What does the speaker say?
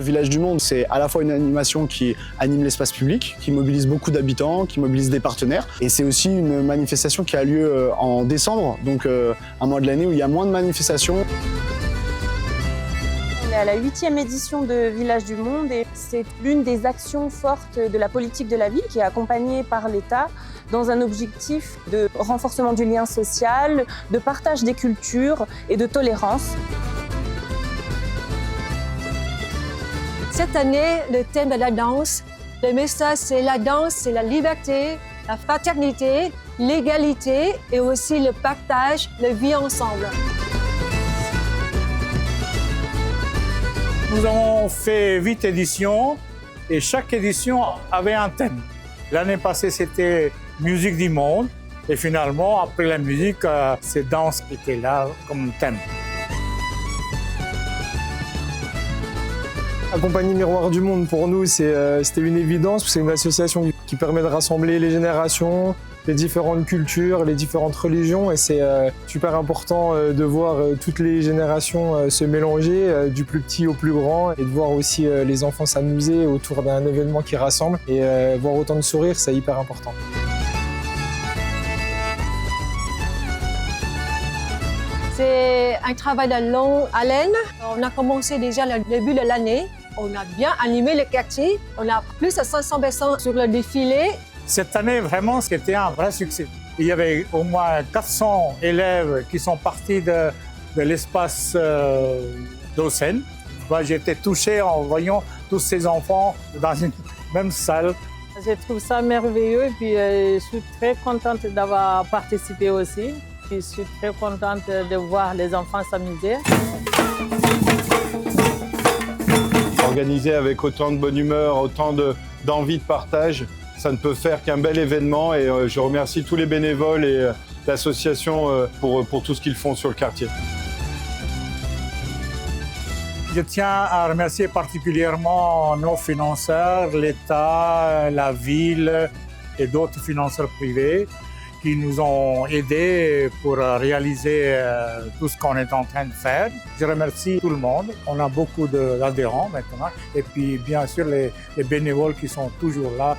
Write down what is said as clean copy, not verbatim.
Village du Monde, c'est à la fois une animation qui anime l'espace public, qui mobilise beaucoup d'habitants, qui mobilise des partenaires. Et c'est aussi une manifestation qui a lieu en décembre, donc un mois de l'année où il y a moins de manifestations. On est à la 8e édition de Village du Monde et c'est l'une des actions fortes de la politique de la ville qui est accompagnée par l'État dans un objectif de renforcement du lien social, de partage des cultures et de tolérance. Cette année, le thème de la danse, le message c'est la danse, c'est la liberté, la fraternité, l'égalité et aussi le partage, la vie ensemble. Nous avons fait 8 éditions et chaque édition avait un thème. L'année passée, c'était musique du monde et finalement, après la musique, c'est danse qui était là comme thème. La compagnie Miroir du Monde, pour nous, c'était une évidence. C'est une association qui permet de rassembler les générations, les différentes cultures, les différentes religions. Et c'est super important de voir toutes les générations se mélanger, du plus petit au plus grand, et de voir aussi les enfants s'amuser autour d'un événement qui rassemble. Et voir autant de sourires, c'est hyper important. C'est un travail de longue haleine. On a commencé déjà le début de l'année. On a bien animé le quartier. On a plus de 500 personnes sur le défilé. Cette année, vraiment, c'était un vrai succès. Il y avait au moins 400 élèves qui sont partis de l'espace d'Auxerre. J'ai été touché en voyant tous ces enfants dans une même salle. Je trouve ça merveilleux et puis je suis très contente d'avoir participé aussi. Je suis très contente de voir les enfants s'amuser. Organisé avec autant de bonne humeur, autant d'envie de partage, ça ne peut faire qu'un bel événement et je remercie tous les bénévoles et l'association pour tout ce qu'ils font sur le quartier. Je tiens à remercier particulièrement nos financeurs, l'État, la ville et d'autres financeurs privés qui nous ont aidés pour réaliser tout ce qu'on est en train de faire. Je remercie tout le monde. On a beaucoup d'adhérents maintenant. Et puis, bien sûr, les bénévoles qui sont toujours là